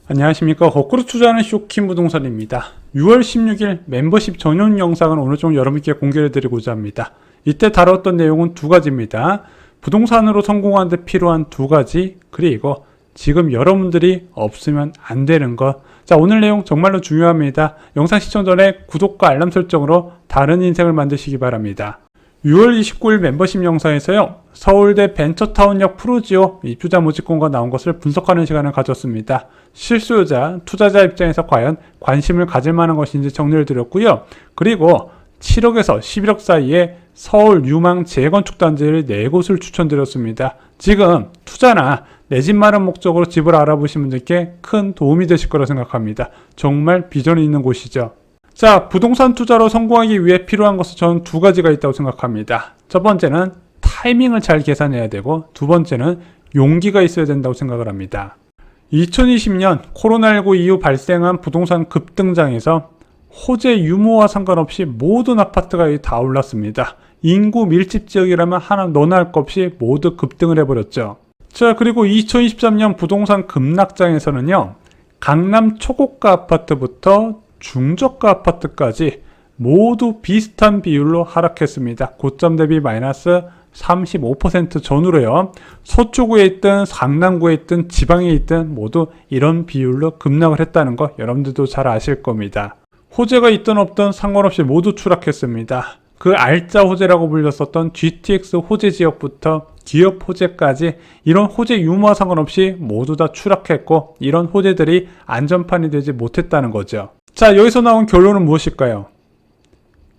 안녕하십니까. 거꾸로 투자하는 쇼킹 부동산입니다. 6월 16일 멤버십 전용 영상을 오늘 좀 여러분께 공개해 드리고자 합니다. 이때 다뤘던 내용은 두 가지입니다. 부동산으로 성공하는 데 필요한 두 가지, 그리고 지금 여러분들이 없으면 안 되는 것. 자, 오늘 내용 정말로 중요합니다. 영상 시청 전에 구독과 알람 설정으로 다른 인생을 만드시기 바랍니다. 6월 29일 멤버십 영상에서요, 서울대 벤처타운역 프로지오 입주자 모집 공고가 나온 것을 분석하는 시간을 가졌습니다. 실수요자, 투자자 입장에서 과연 관심을 가질 만한 것인지 정리를 드렸고요. 그리고 7억에서 11억 사이에 서울 유망 재건축 단지를 4곳을 추천드렸습니다. 지금 투자나 내 집 마련 목적으로 집을 알아보신 분들께 큰 도움이 되실 거라 생각합니다. 정말 비전이 있는 곳이죠. 자, 부동산 투자로 성공하기 위해 필요한 것은 저는 두 가지가 있다고 생각합니다. 첫 번째는 타이밍을 잘 계산해야 되고, 두 번째는 용기가 있어야 된다고 생각을 합니다. 2020년 코로나19 이후 발생한 부동산 급등장에서 호재 유무와 상관없이 모든 아파트가 다 올랐습니다. 인구 밀집 지역이라면 하나 너나 할 것 없이 모두 급등을 해버렸죠. 자, 그리고 2023년 부동산 급락장에서는요, 강남 초고가 아파트부터 중저가 아파트까지 모두 비슷한 비율로 하락했습니다. 고점 대비 마이너스 35% 전후로요. 서초구에 있든 강남구에 있든 지방에 있든 모두 이런 비율로 급락을 했다는 거 여러분들도 잘 아실 겁니다. 호재가 있든 없든 상관없이 모두 추락했습니다. 그 알짜 호재라고 불렸었던 GTX 호재 지역부터 기업 호재까지 이런 호재 유무와 상관없이 모두 다 추락했고, 이런 호재들이 안전판이 되지 못했다는 거죠. 자, 여기서 나온 결론은 무엇일까요?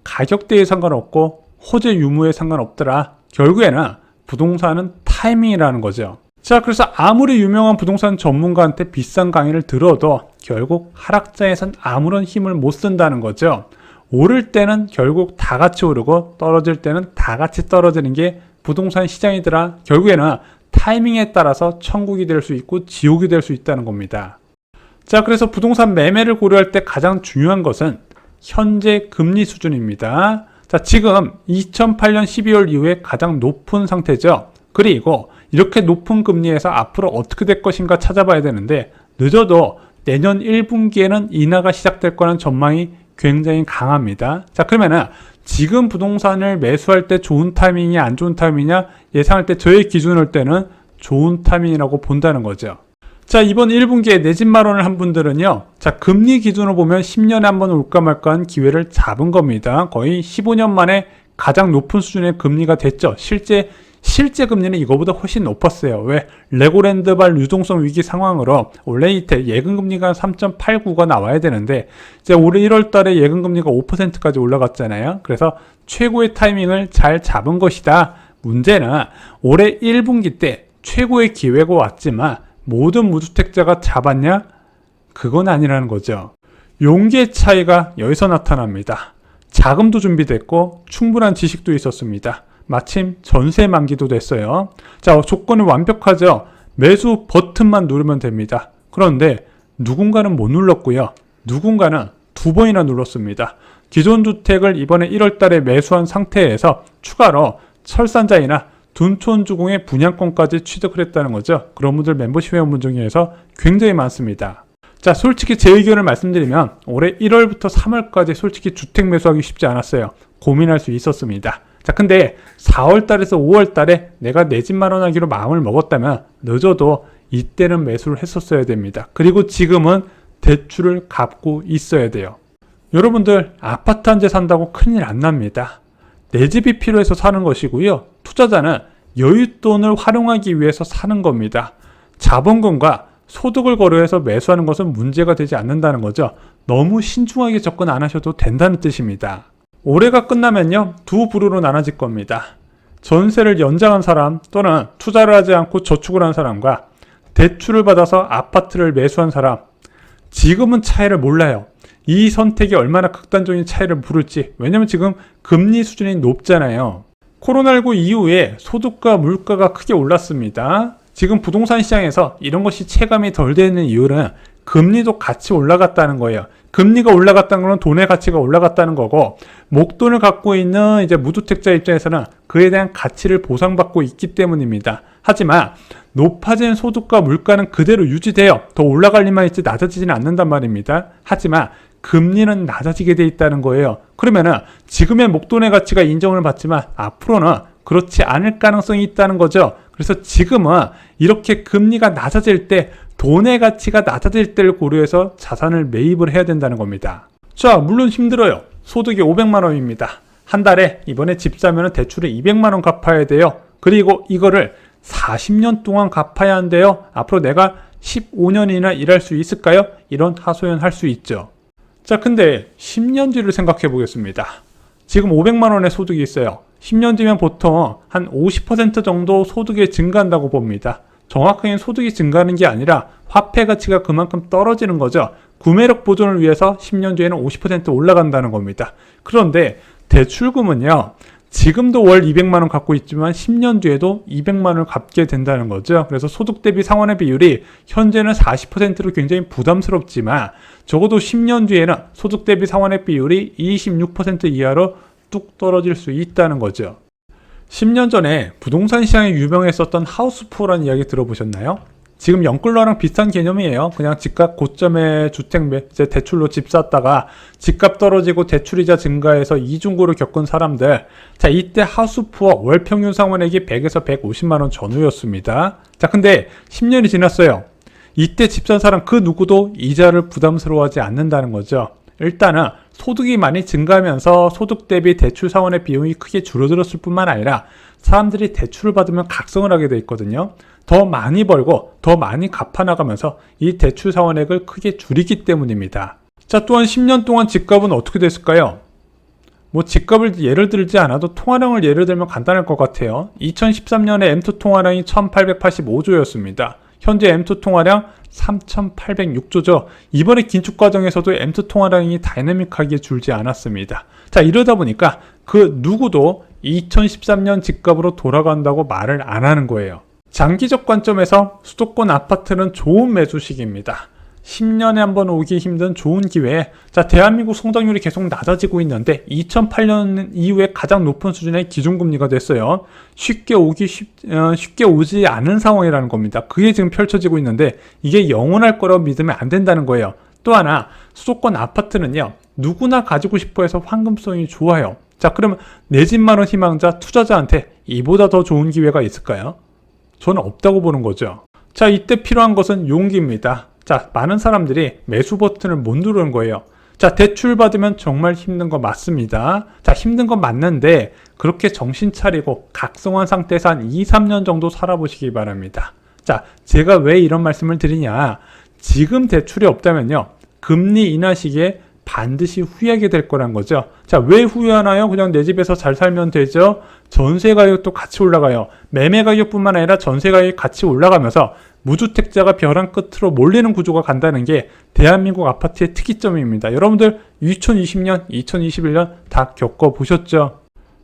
가격대에 상관없고 호재 유무에 상관없더라. 결국에는 부동산은 타이밍이라는 거죠. 자, 그래서 아무리 유명한 부동산 전문가한테 비싼 강의를 들어도 결국 하락장에선 아무런 힘을 못 쓴다는 거죠. 오를 때는 결국 다 같이 오르고 떨어질 때는 다 같이 떨어지는 게 부동산 시장이더라. 결국에는 타이밍에 따라서 천국이 될 수 있고 지옥이 될 수 있다는 겁니다. 자, 그래서 부동산 매매를 고려할 때 가장 중요한 것은 현재 금리 수준입니다. 자, 지금 2008년 12월 이후에 가장 높은 상태죠. 그리고 이렇게 높은 금리에서 앞으로 어떻게 될 것인가 찾아봐야 되는데, 늦어도 내년 1분기에는 인하가 시작될 거라는 전망이 굉장히 강합니다. 자, 그러면은 지금 부동산을 매수할 때 좋은 타이밍이냐 안 좋은 타이밍이냐 예상할 때 저의 기준을 때는 좋은 타이밍이라고 본다는 거죠. 자, 이번 1분기에 내 집 마련을 한 분들은요, 자, 금리 기준으로 보면 10년에 한 번 올까 말까 한 기회를 잡은 겁니다. 거의 15년 만에 가장 높은 수준의 금리가 됐죠. 실제 금리는 이거보다 훨씬 높았어요. 왜? 레고랜드발 유동성 위기 상황으로 원래 이때 예금금리가 3.89가 나와야 되는데, 이제 올해 1월 달에 예금금리가 5%까지 올라갔잖아요. 그래서 최고의 타이밍을 잘 잡은 것이다. 문제는 올해 1분기 때 최고의 기회가 왔지만 모든 무주택자가 잡았냐? 그건 아니라는 거죠. 용기의 차이가 여기서 나타납니다. 자금도 준비됐고 충분한 지식도 있었습니다. 마침 전세 만기도 됐어요. 자, 조건이 완벽하죠. 매수 버튼만 누르면 됩니다. 그런데 누군가는 못 눌렀고요. 누군가는 2번이나 눌렀습니다. 기존 주택을 이번에 1월 달에 매수한 상태에서 추가로 철산자이나 둔촌주공의 분양권까지 취득을 했다는 거죠. 그런 분들 멤버십 회원분 중에서 굉장히 많습니다. 자, 솔직히 제 의견을 말씀드리면 올해 1월부터 3월까지 솔직히 주택 매수하기 쉽지 않았어요. 고민할 수 있었습니다. 자, 근데 4월 달에서 5월 달에 내가 내 집 마련하기로 마음을 먹었다면 늦어도 이때는 매수를 했었어야 됩니다. 그리고 지금은 대출을 갚고 있어야 돼요. 여러분들 아파트 한 채 산다고 큰일 안 납니다. 내 집이 필요해서 사는 것이고요. 투자자는 여윳돈을 활용하기 위해서 사는 겁니다. 자본금과 소득을 고려해서 매수하는 것은 문제가 되지 않는다는 거죠. 너무 신중하게 접근 안 하셔도 된다는 뜻입니다. 올해가 끝나면요, 두 부류로 나눠질 겁니다. 전세를 연장한 사람 또는 투자를 하지 않고 저축을 한 사람과 대출을 받아서 아파트를 매수한 사람. 지금은 차이를 몰라요. 이 선택이 얼마나 극단적인 차이를 부를지. 왜냐면 지금 금리 수준이 높잖아요. 코로나19 이후에 소득과 물가가 크게 올랐습니다. 지금 부동산 시장에서 이런 것이 체감이 덜 되는 이유는 금리도 같이 올라갔다는 거예요. 금리가 올라갔다는 건 돈의 가치가 올라갔다는 거고, 목돈을 갖고 있는 이제 무주택자 입장에서는 그에 대한 가치를 보상받고 있기 때문입니다. 하지만 높아진 소득과 물가는 그대로 유지돼요. 더 올라갈 일만 있지 낮아지지는 않는단 말입니다. 하지만 금리는 낮아지게 돼 있다는 거예요. 그러면은 지금의 목돈의 가치가 인정을 받지만 앞으로는 그렇지 않을 가능성이 있다는 거죠. 그래서 지금은 이렇게 금리가 낮아질 때 돈의 가치가 낮아질 때를 고려해서 자산을 매입을 해야 된다는 겁니다. 자, 물론 힘들어요. 소득이 500만 원입니다. 한 달에 이번에 집 사면 대출을 200만 원 갚아야 돼요. 그리고 이거를 40년 동안 갚아야 한대요. 앞으로 내가 15년이나 일할 수 있을까요? 이런 하소연 할 수 있죠. 자, 근데 10년 뒤를 생각해 보겠습니다. 지금 500만 원의 소득이 있어요. 10년 뒤면 보통 한 50% 정도 소득이 증가한다고 봅니다. 정확하게 소득이 증가하는 게 아니라 화폐 가치가 그만큼 떨어지는 거죠. 구매력 보존을 위해서 10년 뒤에는 50% 올라간다는 겁니다. 그런데 대출금은요, 지금도 월 200만 원 갖고 있지만 10년 뒤에도 200만 원을 갚게 된다는 거죠. 그래서 소득 대비 상환의 비율이 현재는 40%로 굉장히 부담스럽지만 적어도 10년 뒤에는 소득 대비 상환의 비율이 26% 이하로 뚝 떨어질 수 있다는 거죠. 10년 전에 부동산 시장에 유명했었던 하우스푸어라는 이야기 들어보셨나요? 지금 영끌러랑 비슷한 개념이에요. 그냥 집값 고점에 주택 대출로 집 샀다가 집값 떨어지고 대출이자 증가해서 이중고를 겪은 사람들. 자, 이때 하우스푸어 월 평균 상환액이 100에서 150만 원 전후였습니다. 자, 근데 10년이 지났어요. 이때 집 산 사람 그 누구도 이자를 부담스러워하지 않는다는 거죠. 일단은 소득이 많이 증가하면서 소득 대비 대출 상환의 비용이 크게 줄어들었을 뿐만 아니라 사람들이 대출을 받으면 각성을 하게 돼 있거든요. 더 많이 벌고 더 많이 갚아나가면서 이 대출 상환액을 크게 줄이기 때문입니다. 자, 또한 10년 동안 집값은 어떻게 됐을까요? 뭐 집값을 예를 들지 않아도 통화량을 예를 들면 간단할 것 같아요. 2013년에 M2 통화량이 1885조였습니다. 현재 M2 통화량 3806조죠. 이번에 긴축 과정에서도 M2 통화량이 다이내믹하게 줄지 않았습니다. 자, 이러다 보니까 그 누구도 2013년 집값으로 돌아간다고 말을 안 하는 거예요. 장기적 관점에서 수도권 아파트는 좋은 매수 시기입니다. 10년에 한 번 오기 힘든 좋은 기회에, 자, 대한민국 성장률이 계속 낮아지고 있는데 2008년 이후에 가장 높은 수준의 기준금리가 됐어요. 쉽게 오지 않은 상황이라는 겁니다. 그게 지금 펼쳐지고 있는데 이게 영원할 거라고 믿으면 안 된다는 거예요. 또 하나, 수도권 아파트는요, 누구나 가지고 싶어 해서 황금성이 좋아요. 자, 그러면 내 집 마련 희망자 투자자한테 이보다 더 좋은 기회가 있을까요? 저는 없다고 보는 거죠. 자, 이때 필요한 것은 용기입니다. 자, 많은 사람들이 매수 버튼을 못 누르는 거예요. 자, 대출 받으면 정말 힘든 거 맞습니다. 자, 힘든 건 맞는데 그렇게 정신 차리고 각성한 상태에서 한 2, 3년 정도 살아보시기 바랍니다. 자, 제가 왜 이런 말씀을 드리냐. 지금 대출이 없다면요, 금리 인하 시기에 반드시 후회하게 될 거란 거죠. 자, 왜 후회하나요? 그냥 내 집에서 잘 살면 되죠. 전세 가격도 같이 올라가요. 매매 가격뿐만 아니라 전세 가격이 같이 올라가면서 무주택자가 벼랑 끝으로 몰리는 구조가 간다는 게 대한민국 아파트의 특이점입니다. 여러분들 2020년, 2021년 다 겪어보셨죠?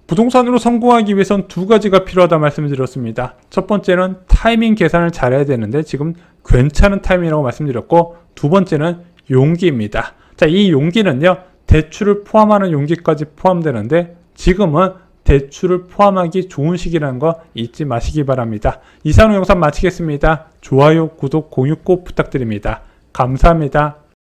부동산으로 성공하기 위해선 두 가지가 필요하다 말씀드렸습니다. 첫 번째는 타이밍 계산을 잘해야 되는데 지금 괜찮은 타이밍이라고 말씀드렸고, 두 번째는 용기입니다. 자, 이 용기는요, 대출을 포함하는 용기까지 포함되는데 지금은 대출을 포함하기 좋은 시기라는 거 잊지 마시기 바랍니다. 이상 영상 마치겠습니다. 좋아요, 구독, 공유 꼭 부탁드립니다. 감사합니다.